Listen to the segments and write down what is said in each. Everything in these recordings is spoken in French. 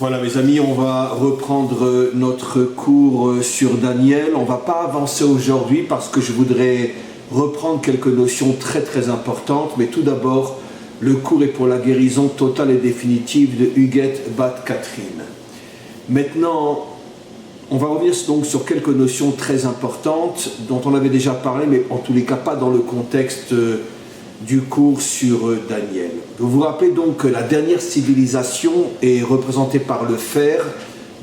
Voilà mes amis, on va reprendre notre cours sur Daniel. On ne va pas avancer aujourd'hui parce que je voudrais reprendre quelques notions très très importantes. Mais tout d'abord, le cours est pour la guérison totale et définitive de Huguette Bat Catherine. Maintenant, on va revenir donc sur quelques notions très importantes dont on avait déjà parlé, mais en tous les cas pas dans le contexte du cours sur Daniel. Vous vous rappelez donc que la dernière civilisation est représentée par le fer,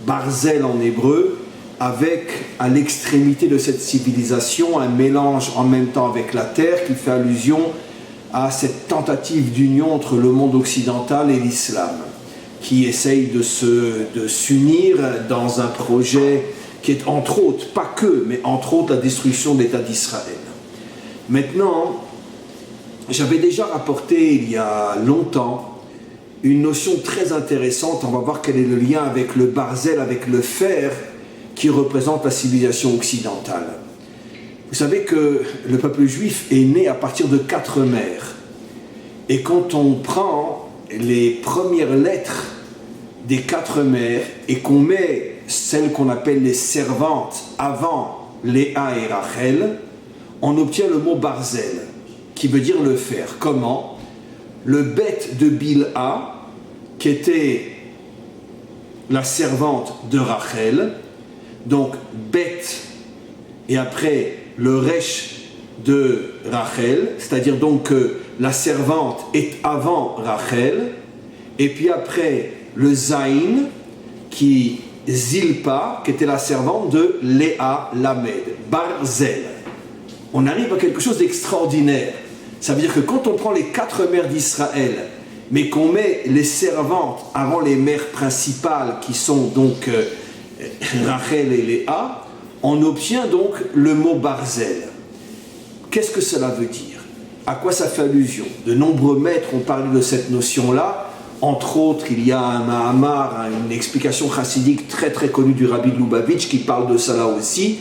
Barzel en hébreu, avec à l'extrémité de cette civilisation un mélange en même temps avec la terre qui fait allusion à cette tentative d'union entre le monde occidental et l'islam, qui essaye de s'unir dans un projet qui est entre autres, pas que, mais entre autres la destruction de l'État d'Israël. Maintenant, j'avais déjà rapporté il y a longtemps une notion très intéressante. On va voir quel est le lien avec le Barzel, avec le fer, qui représente la civilisation occidentale. Vous savez que le peuple juif est né à partir de 4 mers. Et quand on prend les premières lettres des 4 mers et qu'on met celles qu'on appelle les servantes avant Léa et Rachel, on obtient le mot Barzel, qui veut dire le fer. Comment? Le bête de Bilha, qui était la servante de Rachel, donc bête, et après le resh de Rachel, c'est-à-dire donc que la servante est avant Rachel, et puis après le Zaïn, qui Zilpa, qui était la servante de Léa Lamed, Barzel. On arrive à quelque chose d'extraordinaire. Ça veut dire que quand on prend les 4 mères d'Israël, mais qu'on met les servantes avant les mères principales, qui sont donc Rachel et Léa, on obtient donc le mot Barzel. Qu'est-ce que cela veut dire? À quoi ça fait allusion? De nombreux maîtres ont parlé de cette notion-là. Entre autres, il y a un Mahamar, une explication chassidique très très connue du Rabbi de Lubavitch qui parle de cela aussi.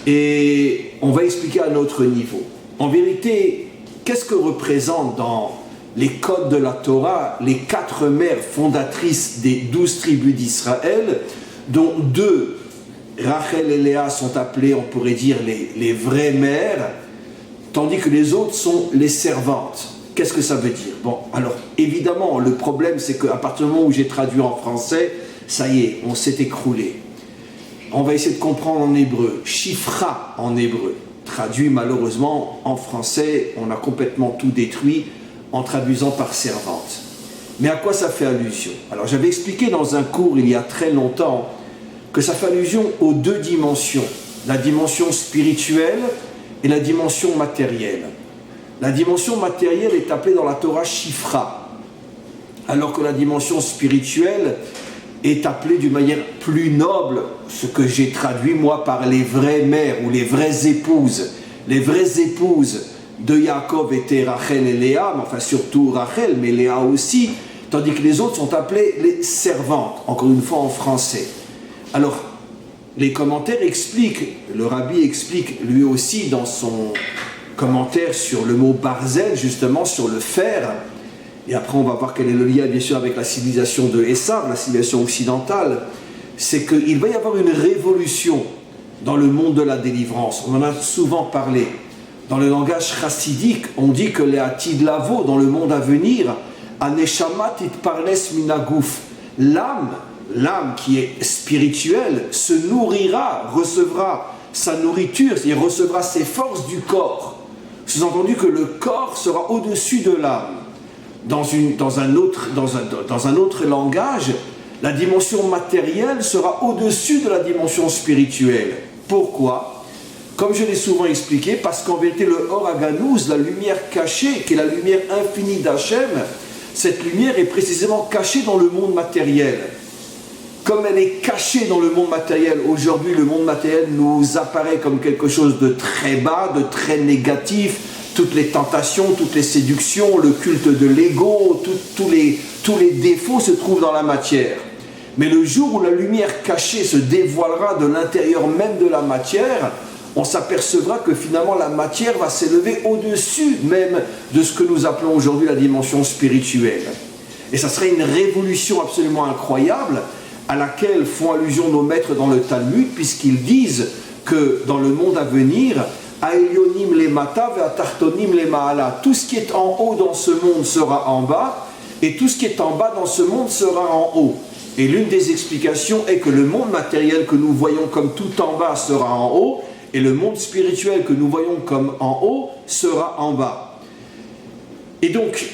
Et on va expliquer à notre niveau. En vérité, qu'est-ce que représentent dans les codes de la Torah les 4 mères fondatrices des 12 tribus d'Israël, dont 2, Rachel et Léa, sont appelées, on pourrait dire, les vraies mères, tandis que les autres sont les servantes. Qu'est-ce que ça veut dire? Bon, alors, évidemment, le problème, c'est qu'à partir du moment où j'ai traduit en français, ça y est, on s'est écroulé. On va essayer de comprendre en hébreu. Shifra en hébreu. Traduit malheureusement en français, on a complètement tout détruit en traduisant par servante. Mais à quoi ça fait allusion? Alors j'avais expliqué dans un cours il y a très longtemps que ça fait allusion aux 2 dimensions, la dimension spirituelle et la dimension matérielle. La dimension matérielle est appelée dans la Torah Shifra, alors que la dimension spirituelle est appelée d'une manière plus noble, ce que j'ai traduit moi par les vraies mères ou les vraies épouses. Les vraies épouses de Yaakov étaient Rachel et Léa, mais enfin surtout Rachel, mais Léa aussi, tandis que les autres sont appelées les servantes, encore une fois en français. Alors, les commentaires expliquent, le rabbi explique lui aussi dans son commentaire sur le mot Barzel, justement sur le fer. Et après, on va voir quel est le lien, bien sûr, avec la civilisation de Esav, la civilisation occidentale. C'est qu'il va y avoir une révolution dans le monde de la délivrance. On en a souvent parlé. Dans le langage chassidique, on dit que les Atid Lavo, dans le monde à venir, Aneshama Titparnes Minagouf, l'âme qui est spirituelle, se nourrira, recevra sa nourriture, c'est-à-dire recevra ses forces du corps. Sous-entendu que le corps sera au-dessus de l'âme. Dans un autre langage, la dimension matérielle sera au-dessus de la dimension spirituelle. Pourquoi? Comme je l'ai souvent expliqué, parce qu'en vérité, le Or Haganouz, la lumière cachée, qui est la lumière infinie d'Hachem, cette lumière est précisément cachée dans le monde matériel. Comme elle est cachée dans le monde matériel, aujourd'hui, le monde matériel nous apparaît comme quelque chose de très bas, de très négatif. Toutes les tentations, toutes les séductions, le culte de l'ego, tous les défauts se trouvent dans la matière. Mais le jour où la lumière cachée se dévoilera de l'intérieur même de la matière, on s'apercevra que finalement la matière va s'élever au-dessus même de ce que nous appelons aujourd'hui la dimension spirituelle. Et ça serait une révolution absolument incroyable à laquelle font allusion nos maîtres dans le Talmud, puisqu'ils disent que dans le monde à venir, Aelionim le mata ve'atartonim le ma'ala, tout ce qui est en haut dans ce monde sera en bas, et tout ce qui est en bas dans ce monde sera en haut. Et l'une des explications est que le monde matériel que nous voyons comme tout en bas sera en haut, et le monde spirituel que nous voyons comme en haut sera en bas. Et donc,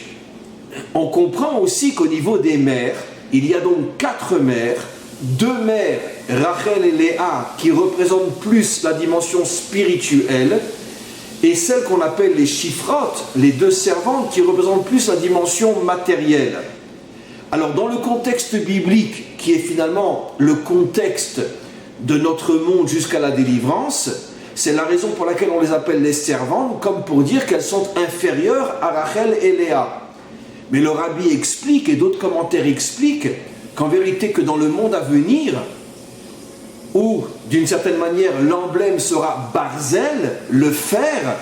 on comprend aussi qu'au niveau des mères, il y a donc 4 mères, 2 mères, Rachel et Léa, qui représentent plus la dimension spirituelle, et celles qu'on appelle les Shifrot, les 2 servantes, qui représentent plus la dimension matérielle. Alors, dans le contexte biblique, qui est finalement le contexte de notre monde jusqu'à la délivrance, c'est la raison pour laquelle on les appelle les servantes, comme pour dire qu'elles sont inférieures à Rachel et Léa. Mais le rabbi explique, et d'autres commentaires expliquent, qu'en vérité, que dans le monde à venir, où, d'une certaine manière, l'emblème sera Barzel, le fer,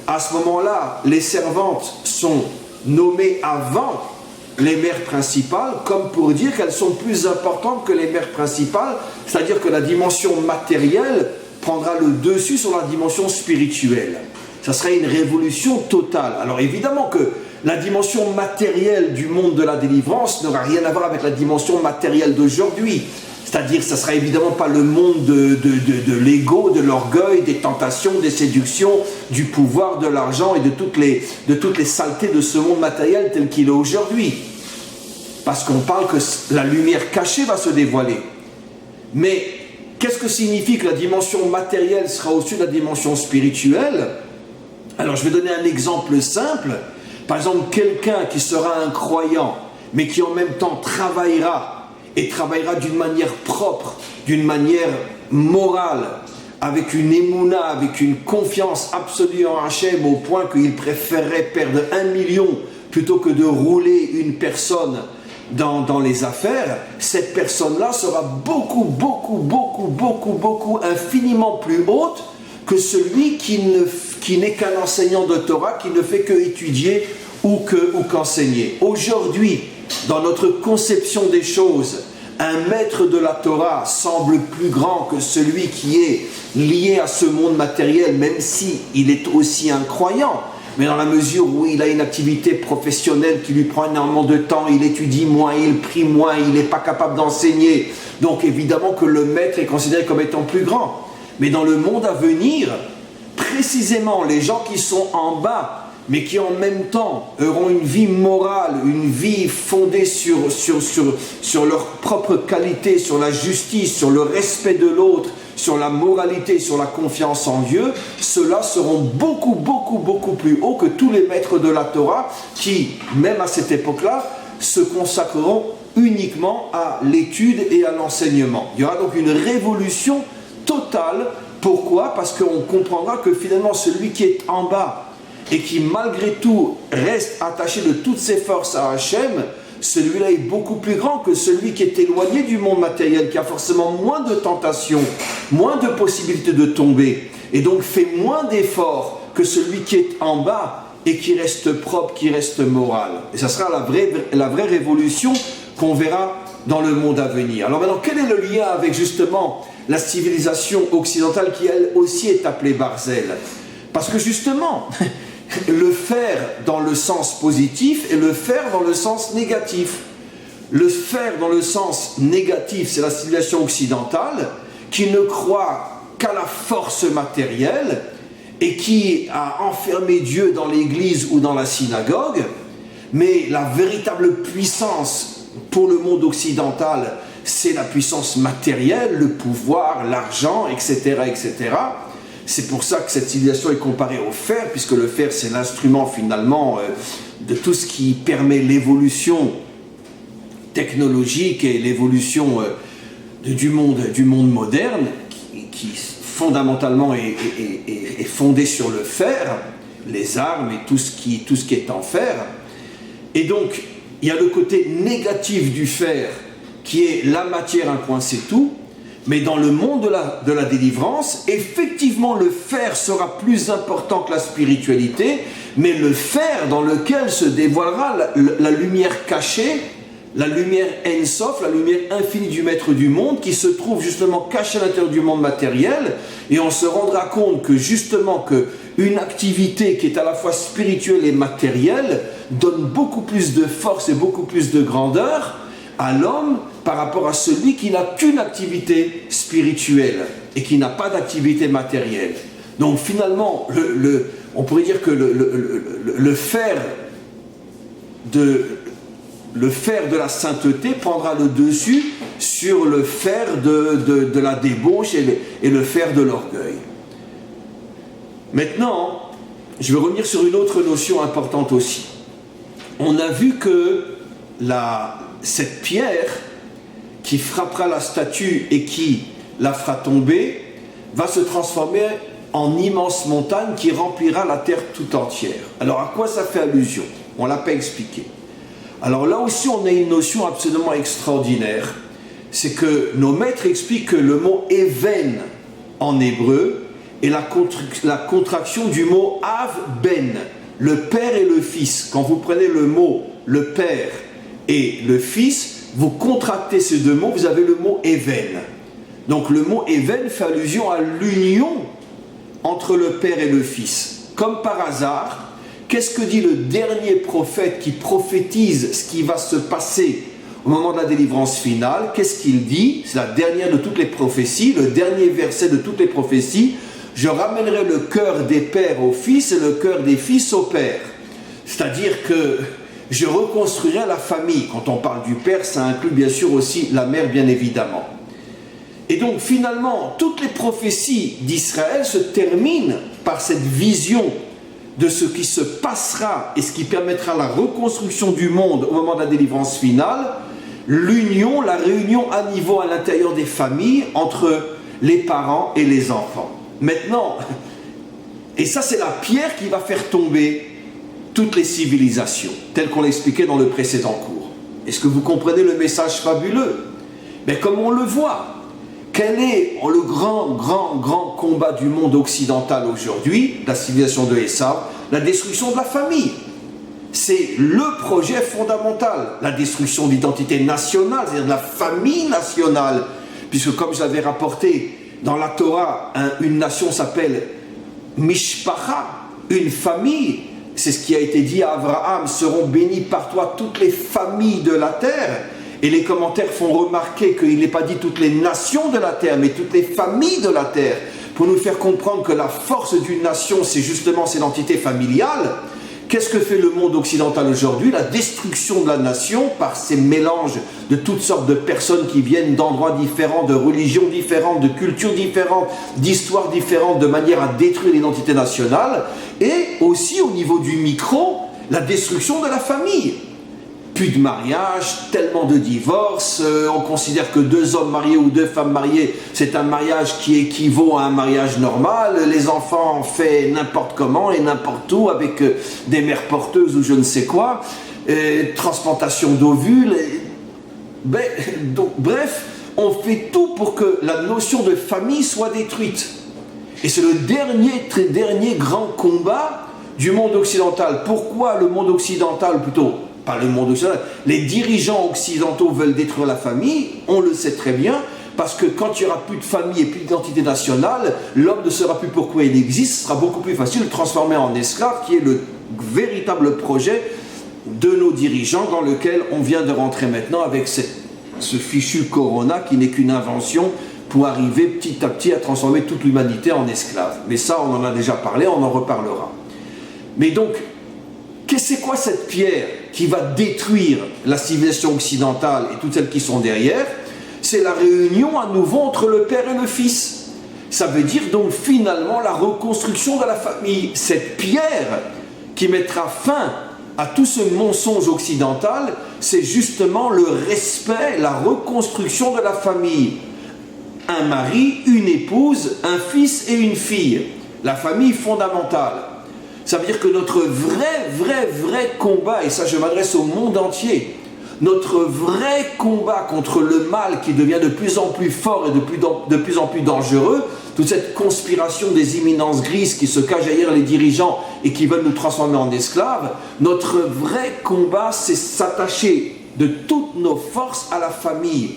à ce moment-là, les servantes sont nommées avant les mères principales, comme pour dire qu'elles sont plus importantes que les mères principales, c'est-à-dire que la dimension matérielle prendra le dessus sur la dimension spirituelle. Ça serait une révolution totale. Alors évidemment que la dimension matérielle du monde de la délivrance n'aura rien à voir avec la dimension matérielle d'aujourd'hui. C'est-à-dire, ça ne sera évidemment pas le monde de l'ego, de l'orgueil, des tentations, des séductions, du pouvoir, de l'argent et de toutes les saletés de ce monde matériel tel qu'il est aujourd'hui. Parce qu'on parle que la lumière cachée va se dévoiler. Mais qu'est-ce que signifie que la dimension matérielle sera au-dessus de la dimension spirituelle? Alors, je vais donner un exemple simple. Par exemple, quelqu'un qui sera un croyant, mais qui en même temps travaillera, et travaillera d'une manière propre, d'une manière morale, avec une émouna, avec une confiance absolue en Hachem, au point qu'il préférerait perdre 1 million plutôt que de rouler une personne dans les affaires, cette personne-là sera beaucoup, infiniment plus haute que celui qui n'est qu'un enseignant de Torah, qui ne fait que étudier ou qu'enseigner. Aujourd'hui, dans notre conception des choses, un maître de la Torah semble plus grand que celui qui est lié à ce monde matériel, même si il est aussi un croyant. Mais dans la mesure où il a une activité professionnelle qui lui prend énormément de temps, il étudie moins, il prie moins, il n'est pas capable d'enseigner. Donc évidemment que le maître est considéré comme étant plus grand. Mais dans le monde à venir, précisément les gens qui sont en bas, mais qui en même temps auront une vie morale, une vie fondée sur leur propre qualité, sur la justice, sur le respect de l'autre, sur la moralité, sur la confiance en Dieu, ceux-là seront beaucoup plus hauts que tous les maîtres de la Torah qui, même à cette époque-là, se consacreront uniquement à l'étude et à l'enseignement. Il y aura donc une révolution totale. Pourquoi? Parce qu'on comprendra que finalement celui qui est en bas et qui malgré tout reste attaché de toutes ses forces à Hachem, celui-là est beaucoup plus grand que celui qui est éloigné du monde matériel, qui a forcément moins de tentations, moins de possibilités de tomber, et donc fait moins d'efforts que celui qui est en bas et qui reste propre, qui reste moral. Et ça sera la vraie révolution qu'on verra dans le monde à venir. Alors maintenant, quel est le lien avec justement la civilisation occidentale qui elle aussi est appelée Barzel? Parce que justement, le faire dans le sens positif et le faire dans le sens négatif. Le faire dans le sens négatif, c'est la civilisation occidentale qui ne croit qu'à la force matérielle et qui a enfermé Dieu dans l'église ou dans la synagogue, mais la véritable puissance pour le monde occidental, c'est la puissance matérielle, le pouvoir, l'argent, etc., etc. C'est pour ça que cette civilisation est comparée au fer, puisque le fer, c'est l'instrument finalement de tout ce qui permet l'évolution technologique et l'évolution du monde moderne, qui fondamentalement est fondé sur le fer, les armes et tout ce qui est en fer. Et donc, il y a le côté négatif du fer, qui est la matière, un point, c'est tout. Mais dans le monde de la délivrance, effectivement, le fer sera plus important que la spiritualité, mais le fer dans lequel se dévoilera la lumière cachée la lumière En Sof, la lumière infinie du maître du monde, qui se trouve justement cachée à l'intérieur du monde matériel, et on se rendra compte que justement une activité qui est à la fois spirituelle et matérielle donne beaucoup plus de force et beaucoup plus de grandeur à l'homme par rapport à celui qui n'a qu'une activité spirituelle et qui n'a pas d'activité matérielle. Donc finalement, on pourrait dire que le fer de la sainteté prendra le dessus sur le fer de la débauche et le fer de l'orgueil. Maintenant, je vais revenir sur une autre notion importante aussi. On a vu que cette pierre qui frappera la statue et qui la fera tomber va se transformer en immense montagne qui remplira la terre tout entière. Alors à quoi ça fait allusion? On ne l'a pas expliqué. Alors là aussi on a une notion absolument extraordinaire. C'est que nos maîtres expliquent que le mot Even en hébreu est la contraction du mot Av Ben, le père et le fils. Quand vous prenez le mot le père et le fils, vous contractez ces deux mots, vous avez le mot Even. Donc le mot Even fait allusion à l'union entre le père et le fils. Comme par hasard, qu'est-ce que dit le dernier prophète qui prophétise ce qui va se passer au moment de la délivrance finale? Qu'est-ce qu'il dit? C'est la dernière de toutes les prophéties, le dernier verset de toutes les prophéties. Je ramènerai le cœur des pères aux fils et le cœur des fils aux pères. C'est-à-dire que je reconstruirai la famille. Quand on parle du père, ça inclut bien sûr aussi la mère, bien évidemment. Et donc finalement, toutes les prophéties d'Israël se terminent par cette vision de ce qui se passera et ce qui permettra la reconstruction du monde au moment de la délivrance finale, l'union, la réunion à niveau à l'intérieur des familles entre les parents et les enfants. Maintenant, et ça c'est la pierre qui va faire tomber toutes les civilisations, tel qu'on l'expliquait dans le précédent cours. Est-ce que vous comprenez le message fabuleux? Mais comme on le voit, quel est le grand combat du monde occidental aujourd'hui, la civilisation de Esav? La destruction de la famille. C'est le projet fondamental, la destruction de l'identité nationale, c'est-à-dire de la famille nationale. Puisque comme je l'avais rapporté, dans la Torah, une nation s'appelle Mishpacha, une famille. C'est ce qui a été dit à Abraham, seront bénies par toi toutes les familles de la terre. Et les commentaires font remarquer qu'il n'est pas dit toutes les nations de la terre, mais toutes les familles de la terre, pour nous faire comprendre que la force d'une nation, c'est justement cette entité familiale. Qu'est-ce que fait le monde occidental aujourd'hui? La destruction de la nation par ces mélanges de toutes sortes de personnes qui viennent d'endroits différents, de religions différentes, de cultures différentes, d'histoires différentes, de manière à détruire l'identité nationale. Et aussi au niveau du micro, la destruction de la famille. Plus de mariage, tellement de divorces, on considère que 2 hommes mariés ou 2 femmes mariées, c'est un mariage qui équivaut à un mariage normal, les enfants faits n'importe comment et n'importe où, avec des mères porteuses ou je ne sais quoi, transplantation d'ovules, bref, on fait tout pour que la notion de famille soit détruite. Et c'est le dernier grand combat du monde occidental. Pourquoi le monde occidental plutôt? Pas le monde occidental. Les dirigeants occidentaux veulent détruire la famille, on le sait très bien, parce que quand il n'y aura plus de famille et plus d'identité nationale, l'homme ne saura plus pourquoi il existe, ce sera beaucoup plus facile de le transformer en esclave, qui est le véritable projet de nos dirigeants dans lequel on vient de rentrer maintenant avec ce fichu Corona qui n'est qu'une invention pour arriver petit à petit à transformer toute l'humanité en esclave. Mais ça, on en a déjà parlé, on en reparlera. Mais donc, c'est quoi cette pierre qui va détruire la civilisation occidentale et toutes celles qui sont derrière? C'est la réunion à nouveau entre le père et le fils. Ça veut dire donc finalement la reconstruction de la famille. Cette pierre qui mettra fin à tout ce mensonge occidental, c'est justement le respect, la reconstruction de la famille. Un mari, une épouse, un fils et une fille. La famille fondamentale. Ça veut dire que notre vrai combat, et ça je m'adresse au monde entier, notre vrai combat contre le mal qui devient de plus en plus fort et de plus en plus dangereux, toute cette conspiration des imminences grises qui se cachent derrière les dirigeants et qui veulent nous transformer en esclaves, notre vrai combat c'est s'attacher de toutes nos forces à la famille.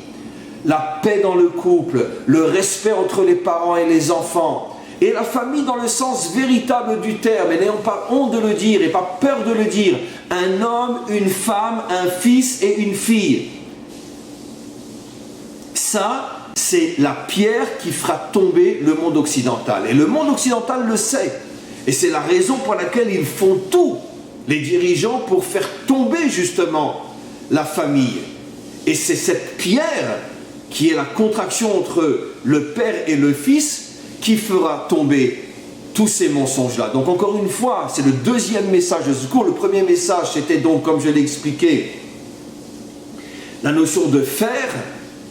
La paix dans le couple, le respect entre les parents et les enfants, et la famille dans le sens véritable du terme, et n'ayons pas honte de le dire et pas peur de le dire, un homme, une femme, un fils et une fille. Ça, c'est la pierre qui fera tomber le monde occidental. Et le monde occidental le sait. Et c'est la raison pour laquelle ils font tout, les dirigeants, pour faire tomber justement la famille. Et c'est cette pierre qui est la contraction entre le père et le fils qui fera tomber tous ces mensonges-là. Donc encore une fois, c'est le deuxième message de ce cours. Le premier message, c'était donc, comme je l'ai expliqué, la notion de faire,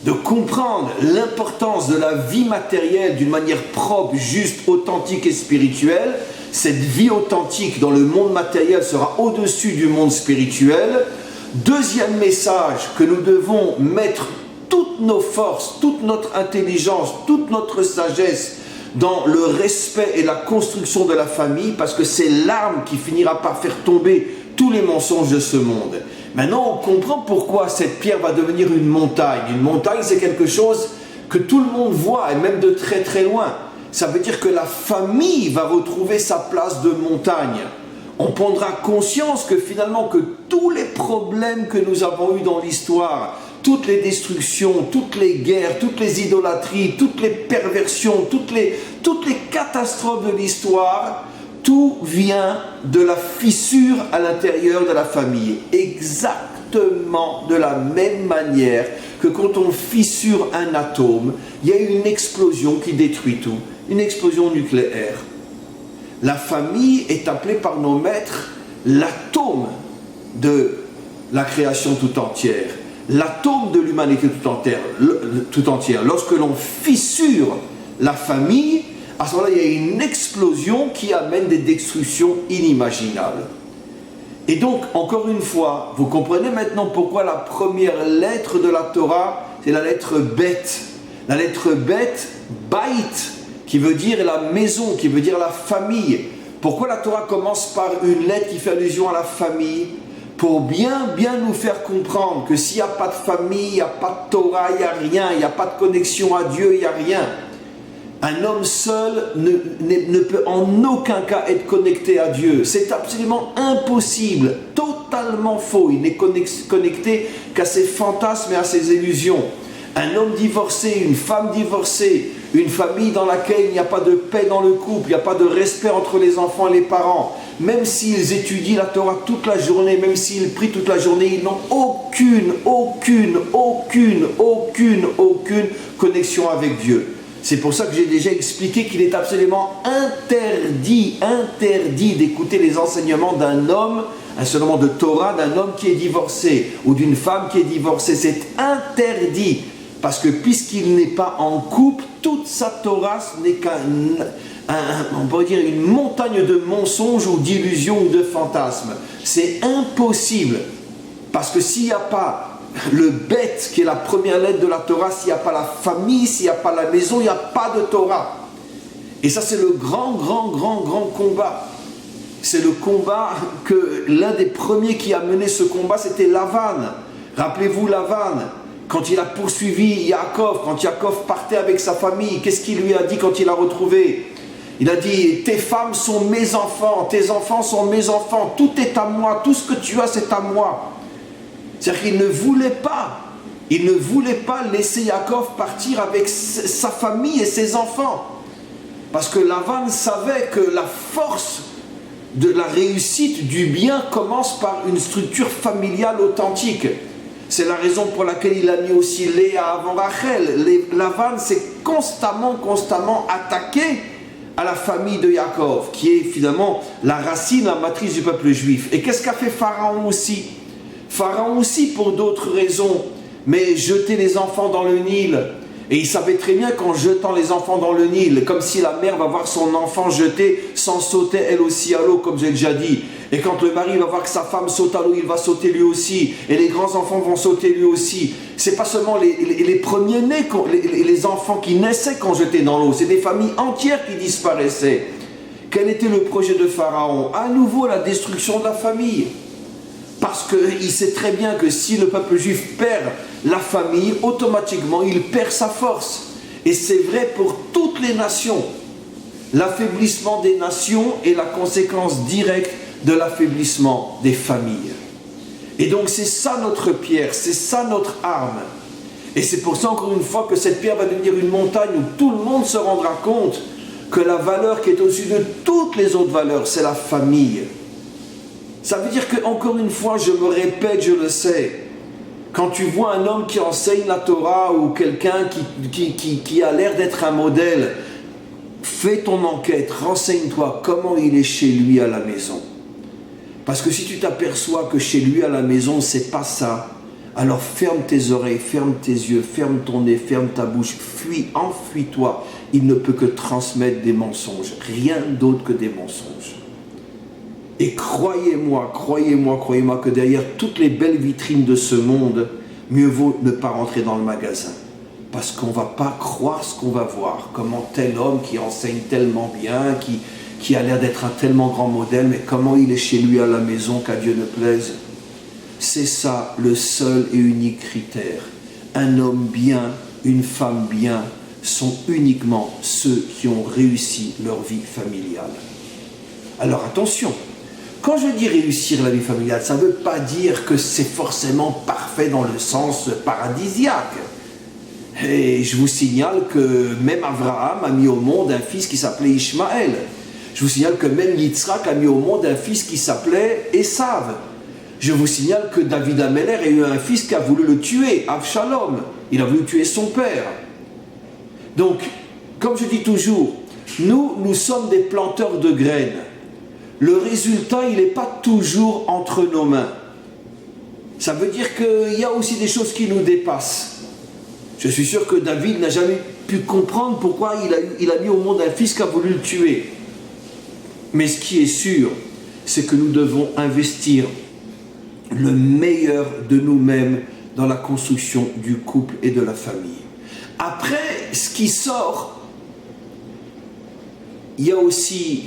de comprendre l'importance de la vie matérielle d'une manière propre, juste, authentique et spirituelle. Cette vie authentique dans le monde matériel sera au-dessus du monde spirituel. Deuxième message, que nous devons mettre toutes nos forces, toute notre intelligence, toute notre sagesse dans le respect et la construction de la famille, parce que c'est l'arme qui finira par faire tomber tous les mensonges de ce monde. Maintenant, on comprend pourquoi cette pierre va devenir une montagne. Une montagne, c'est quelque chose que tout le monde voit, et même de très très loin. Ça veut dire que la famille va retrouver sa place de montagne. On prendra conscience que finalement, que tous les problèmes que nous avons eus dans l'histoire, toutes les destructions, toutes les guerres, toutes les idolâtries, toutes les perversions, toutes les catastrophes de l'histoire, tout vient de la fissure à l'intérieur de la famille. Exactement de la même manière que quand on fissure un atome, il y a une explosion qui détruit tout, une explosion nucléaire. La famille est appelée par nos maîtres l'atome de la création tout entière, l'atome de l'humanité tout entière. Lorsque l'on fissure la famille, à ce moment-là, il y a une explosion qui amène des destructions inimaginables. Et donc, encore une fois, vous comprenez maintenant pourquoi la première lettre de la Torah, c'est la lettre Bet. La lettre Bet, Bait, qui veut dire la maison, qui veut dire la famille. Pourquoi la Torah commence par une lettre qui fait allusion à la famille? Pour bien nous faire comprendre que s'il n'y a pas de famille, il n'y a pas de Torah, il n'y a rien, il n'y a pas de connexion à Dieu, il n'y a rien. Un homme seul ne peut en aucun cas être connecté à Dieu. C'est absolument impossible, totalement faux. Il n'est connecté qu'à ses fantasmes et à ses illusions. Un homme divorcé, une femme divorcée, une famille dans laquelle il n'y a pas de paix dans le couple, il n'y a pas de respect entre les enfants et les parents, même s'ils étudient la Torah toute la journée, même s'ils prient toute la journée, ils n'ont aucune connexion avec Dieu. C'est pour ça que j'ai déjà expliqué qu'il est absolument interdit d'écouter les enseignements d'un homme, un enseignement de Torah d'un homme qui est divorcé ou d'une femme qui est divorcée. C'est interdit parce que puisqu'il n'est pas en couple, toute sa Torah n'est on pourrait dire une montagne de mensonges ou d'illusions ou de fantasmes. C'est impossible parce que s'il n'y a pas le bête qui est la première lettre de la Torah, s'il n'y a pas la famille, s'il n'y a pas la maison, il n'y a pas de Torah. Et ça c'est le grand combat. C'est le combat que l'un des premiers qui a mené ce combat, c'était Lavan. Rappelez-vous Lavan, quand il a poursuivi Yaakov, quand Yaakov partait avec sa famille, qu'est-ce qu'il lui a dit quand il l'a retrouvé? Il a dit, tes femmes sont mes enfants, tes enfants sont mes enfants, tout est à moi, tout ce que tu as c'est à moi. C'est-à-dire qu'il ne voulait pas laisser Yaakov partir avec sa famille et ses enfants. Parce que Lavan savait que la force de la réussite du bien commence par une structure familiale authentique. C'est la raison pour laquelle il a mis aussi Léa avant Rachel. Lavan s'est constamment attaqué à la famille de Yaakov, qui est finalement la racine, la matrice du peuple juif. Et qu'est-ce qu'a fait Pharaon aussi? Pharaon aussi pour d'autres raisons, mais jeter les enfants dans le Nil. Et il savait très bien qu'en jetant les enfants dans le Nil, comme si la mère va voir son enfant jeté sans sauter elle aussi à l'eau, comme j'ai déjà dit. Et quand le mari va voir que sa femme saute à l'eau, il va sauter lui aussi. Et les grands-enfants vont sauter lui aussi. C'est pas seulement les premiers-nés, les enfants qui naissaient qu'on jetait dans l'eau. C'est des familles entières qui disparaissaient. Quel était le projet de Pharaon? À nouveau la destruction de la famille. Parce qu'il sait très bien que si le peuple juif perd la famille, automatiquement il perd sa force. Et c'est vrai pour toutes les nations. L'affaiblissement des nations est la conséquence directe de l'affaiblissement des familles. Et donc c'est ça notre pierre, c'est ça notre arme. Et c'est pour ça encore une fois que cette pierre va devenir une montagne où tout le monde se rendra compte que la valeur qui est au-dessus de toutes les autres valeurs, c'est la famille. Ça veut dire que, encore une fois, je me répète, je le sais, quand tu vois un homme qui enseigne la Torah ou quelqu'un qui a l'air d'être un modèle, fais ton enquête, renseigne-toi comment il est chez lui à la maison. Parce que si tu t'aperçois que chez lui à la maison, c'est pas ça, alors ferme tes oreilles, ferme tes yeux, ferme ton nez, ferme ta bouche, fuis, enfuis-toi. Il ne peut que transmettre des mensonges, rien d'autre que des mensonges. Et croyez-moi que derrière toutes les belles vitrines de ce monde, mieux vaut ne pas rentrer dans le magasin. Parce qu'on ne va pas croire ce qu'on va voir. Comment tel homme qui enseigne tellement bien, qui a l'air d'être un tellement grand modèle, mais comment il est chez lui à la maison, qu'à Dieu ne plaise. C'est ça le seul et unique critère. Un homme bien, une femme bien, sont uniquement ceux qui ont réussi leur vie familiale. Alors attention, quand je dis réussir la vie familiale, ça ne veut pas dire que c'est forcément parfait dans le sens paradisiaque. Et je vous signale que même Abraham a mis au monde un fils qui s'appelait Ishmaël. Je vous signale que même Yitzhak a mis au monde un fils qui s'appelait Esav. Je vous signale que David Améler a eu un fils qui a voulu le tuer, Avshalom. Il a voulu tuer son père. Donc, comme je dis toujours, nous sommes des planteurs de graines. Le résultat, il n'est pas toujours entre nos mains. Ça veut dire qu'il y a aussi des choses qui nous dépassent. Je suis sûr que David n'a jamais pu comprendre pourquoi il a mis au monde un fils qui a voulu le tuer. Mais ce qui est sûr, c'est que nous devons investir le meilleur de nous-mêmes dans la construction du couple et de la famille. Après, ce qui sort, il y a aussi,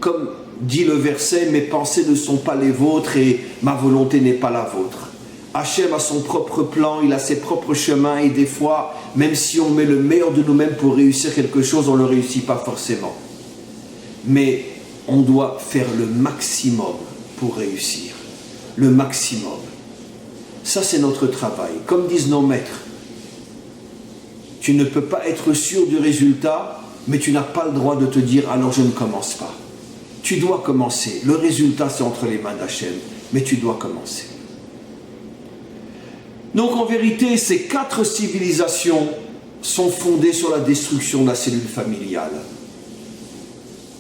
comme dit le verset, mes pensées ne sont pas les vôtres et ma volonté n'est pas la vôtre. Hachem a son propre plan, il a ses propres chemins et des fois, même si on met le meilleur de nous-mêmes pour réussir quelque chose, on ne le réussit pas forcément. Mais on doit faire le maximum pour réussir. Le maximum. Ça, c'est notre travail. Comme disent nos maîtres, tu ne peux pas être sûr du résultat, mais tu n'as pas le droit de te dire « alors je ne commence pas ». Tu dois commencer. Le résultat, c'est entre les mains d'Hachem, mais tu dois commencer. Donc, en vérité, ces 4 civilisations sont fondées sur la destruction de la cellule familiale.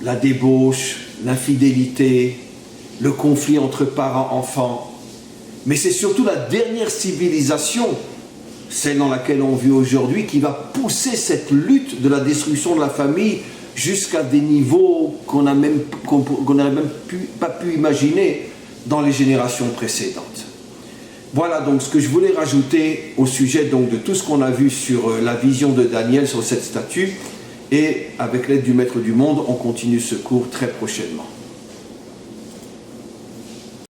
La débauche, l'infidélité, le conflit entre parents-enfants. Mais c'est surtout la dernière civilisation, celle dans laquelle on vit aujourd'hui, qui va pousser cette lutte de la destruction de la famille jusqu'à des niveaux qu'on n'aurait même pas pu imaginer dans les générations précédentes. Voilà donc ce que je voulais rajouter au sujet donc de tout ce qu'on a vu sur la vision de Daniel sur cette statue. Et avec l'aide du Maître du Monde, on continue ce cours très prochainement.